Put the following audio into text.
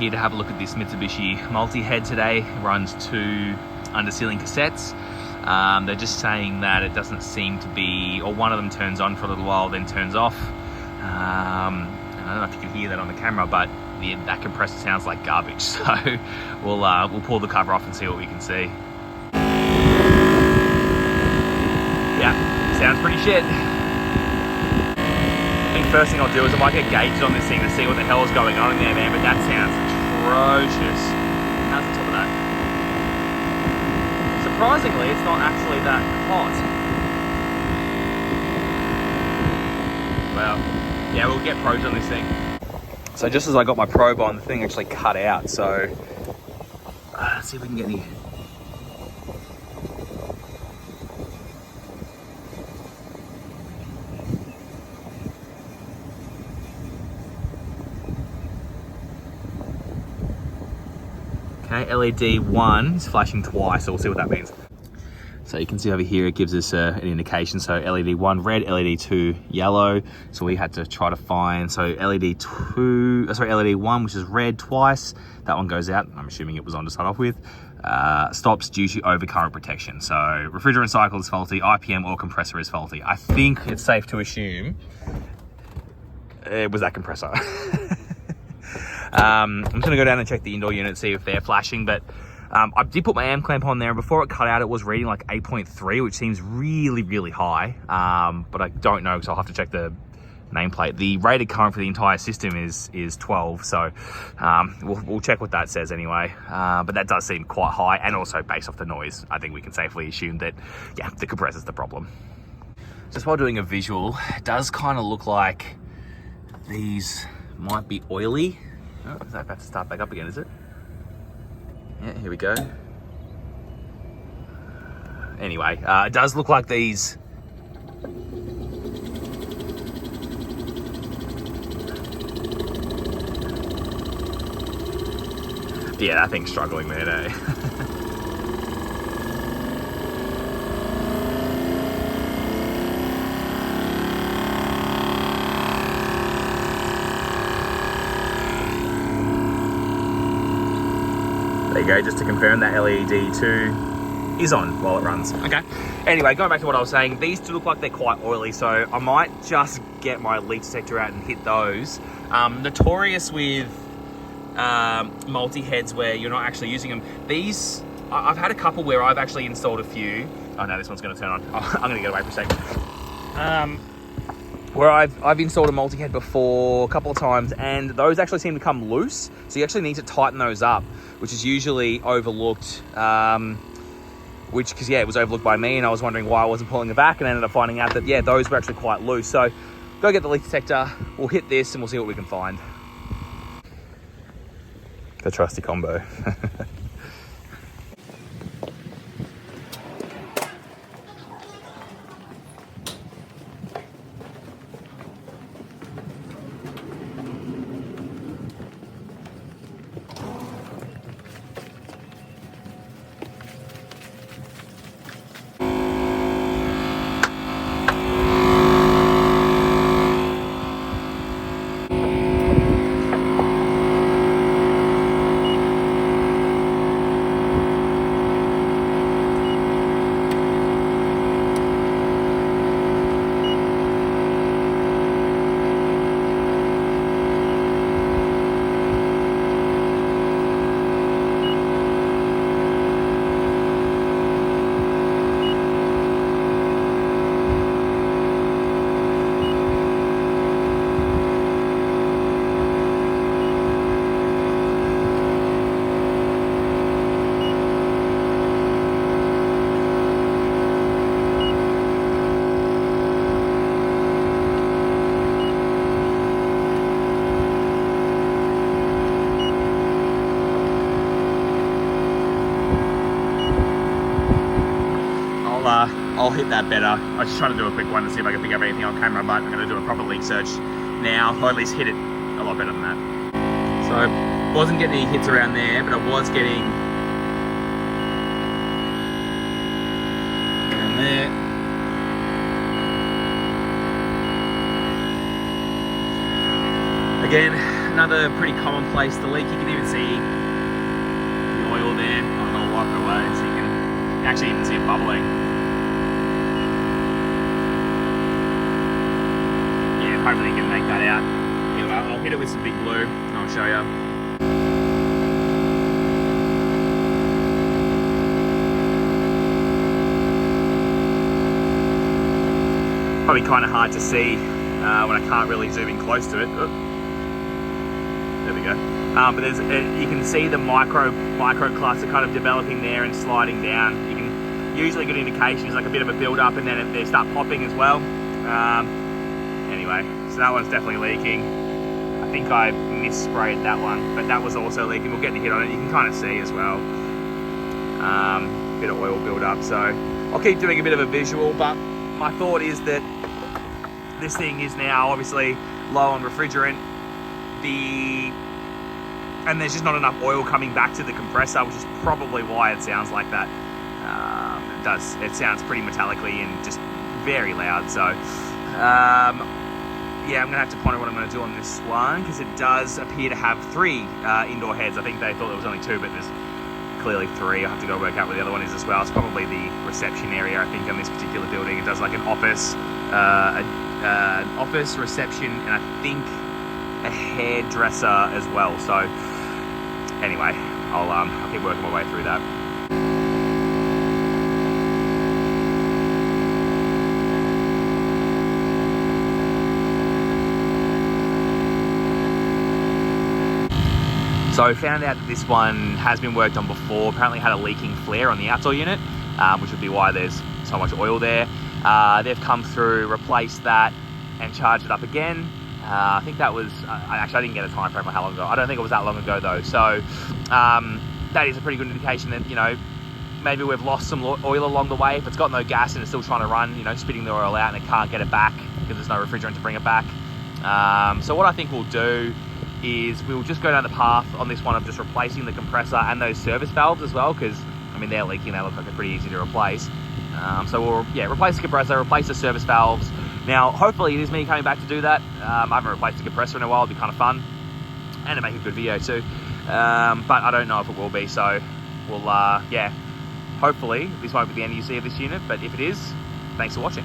here to have a look at this Mitsubishi multi-head today. It runs 2 under-ceiling cassettes. They're just saying that it doesn't seem to be, or one of them turns on for a little while, then turns off. I don't know if you can hear that on the camera, but that compressor sounds like garbage. So we'll pull the cover off and see what we can see. Yeah, sounds pretty shit. I think first thing I'll do is I might get gauges on this thing to see what the hell is going on in there, man. But that sounds atrocious. How's the top of that? Surprisingly, it's not actually that hot. Well, yeah, we'll get probes on this thing. So just as I got my probe on, the thing actually cut out. So let's see if we can get any. Okay, LED 1 is flashing twice, so we'll see what that means. So you can see over here, it gives us an indication. So LED 1 red, LED 2 yellow. So we had to try to find, so LED 1, which is red twice. That one goes out. I'm assuming it was on to start off with. Stops due to overcurrent protection. So refrigerant cycle is faulty, IPM or compressor is faulty. I think it's safe to assume it was that compressor. I'm just going to go down and check the indoor unit, see if they're flashing, but I did put my amp clamp on there, and before it cut out, it was reading like 8.3, which seems really, really high, but I don't know, because I'll have to check the nameplate. The rated current for the entire system is 12, so we'll check what that says anyway, but that does seem quite high, and also based off the noise, I think we can safely assume that, yeah, the compressor's the problem. Just while doing a visual, it does kind of look like these might be oily. Oh, is that about to start back up again, is it? Yeah, here we go. Anyway, it does look like these. Yeah, that thing's struggling, man, eh? There you go, just to confirm that LED 2 is on while it runs. Okay. Anyway, going back to what I was saying, these do look like they're quite oily, so I might just get my leak detector out and hit those. Notorious with multi-heads where you're not actually using them. These, I've had a couple where I've actually installed a few. Oh no, this one's going to turn on. Oh, I'm going to get away for a second. Where I've installed a multi-head before a couple of times, and those actually seem to come loose. So you actually need to tighten those up, which is usually overlooked. Because yeah, it was overlooked by me, and I was wondering why I wasn't pulling it back, and ended up finding out that yeah, those were actually quite loose. So go get the leak detector. We'll hit this, and we'll see what we can find. The trusty combo. I'll hit that better. I was just trying to do a quick one to see if I can pick up anything on camera, but I'm going to do a proper leak search now, or at least hit it a lot better than that. So I wasn't getting any hits around there, but I was getting around there. Again, another pretty common place to leak. You can even see the oil there on the locker away, so you can actually even see it bubbling. Yeah, hopefully you can make that out. Anyway, I'll hit it with some big glue and I'll show you. Probably kind of hard to see when I can't really zoom in close to it. Oh, there we go. But there's you can see the micro cluster kind of developing there and sliding down. You can usually good indication is like a bit of a build up, and then they start popping as well. Anyway, so that one's definitely leaking. I think I missprayed that one, but that was also leaking. We'll get the hit on it. You can kind of see as well. Bit of oil build up. So I'll keep doing a bit of a visual, but my thought is that this thing is now obviously low on refrigerant. And there's just not enough oil coming back to the compressor, which is probably why it sounds like that. It sounds pretty metallically and just very loud. So yeah, I'm gonna have to ponder what I'm gonna do on this one, because it does appear to have 3 indoor heads. I think they thought there was only 2, but there's clearly 3. I'll have to go work out where the other one is as well. It's probably the reception area, I think, on this particular building. It does like an office, reception, and I think a hairdresser as well. So anyway, I'll keep working my way through that. So found out that this one has been worked on before. Apparently had a leaking flare on the outdoor unit, which would be why there's so much oil there. They've come through, replaced that, and charged it up again. I think that was, I didn't get a time frame on how long ago. I don't think it was that long ago though. So that is a pretty good indication that, you know, maybe we've lost some oil along the way. If it's got no gas and it's still trying to run, you know, spitting the oil out and it can't get it back because there's no refrigerant to bring it back. So what I think we'll do is we'll just go down the path on this one of just replacing the compressor and those service valves as well, because I mean they're leaking, they look like they're pretty easy to replace. So we'll replace the compressor, replace the service valves. Now hopefully it is me coming back to do that. I haven't replaced the compressor in a while. It'll be kind of fun and to make a good video too, but I don't know if it will be. So we'll hopefully this won't be the end you see of this unit, but if it is, thanks for watching.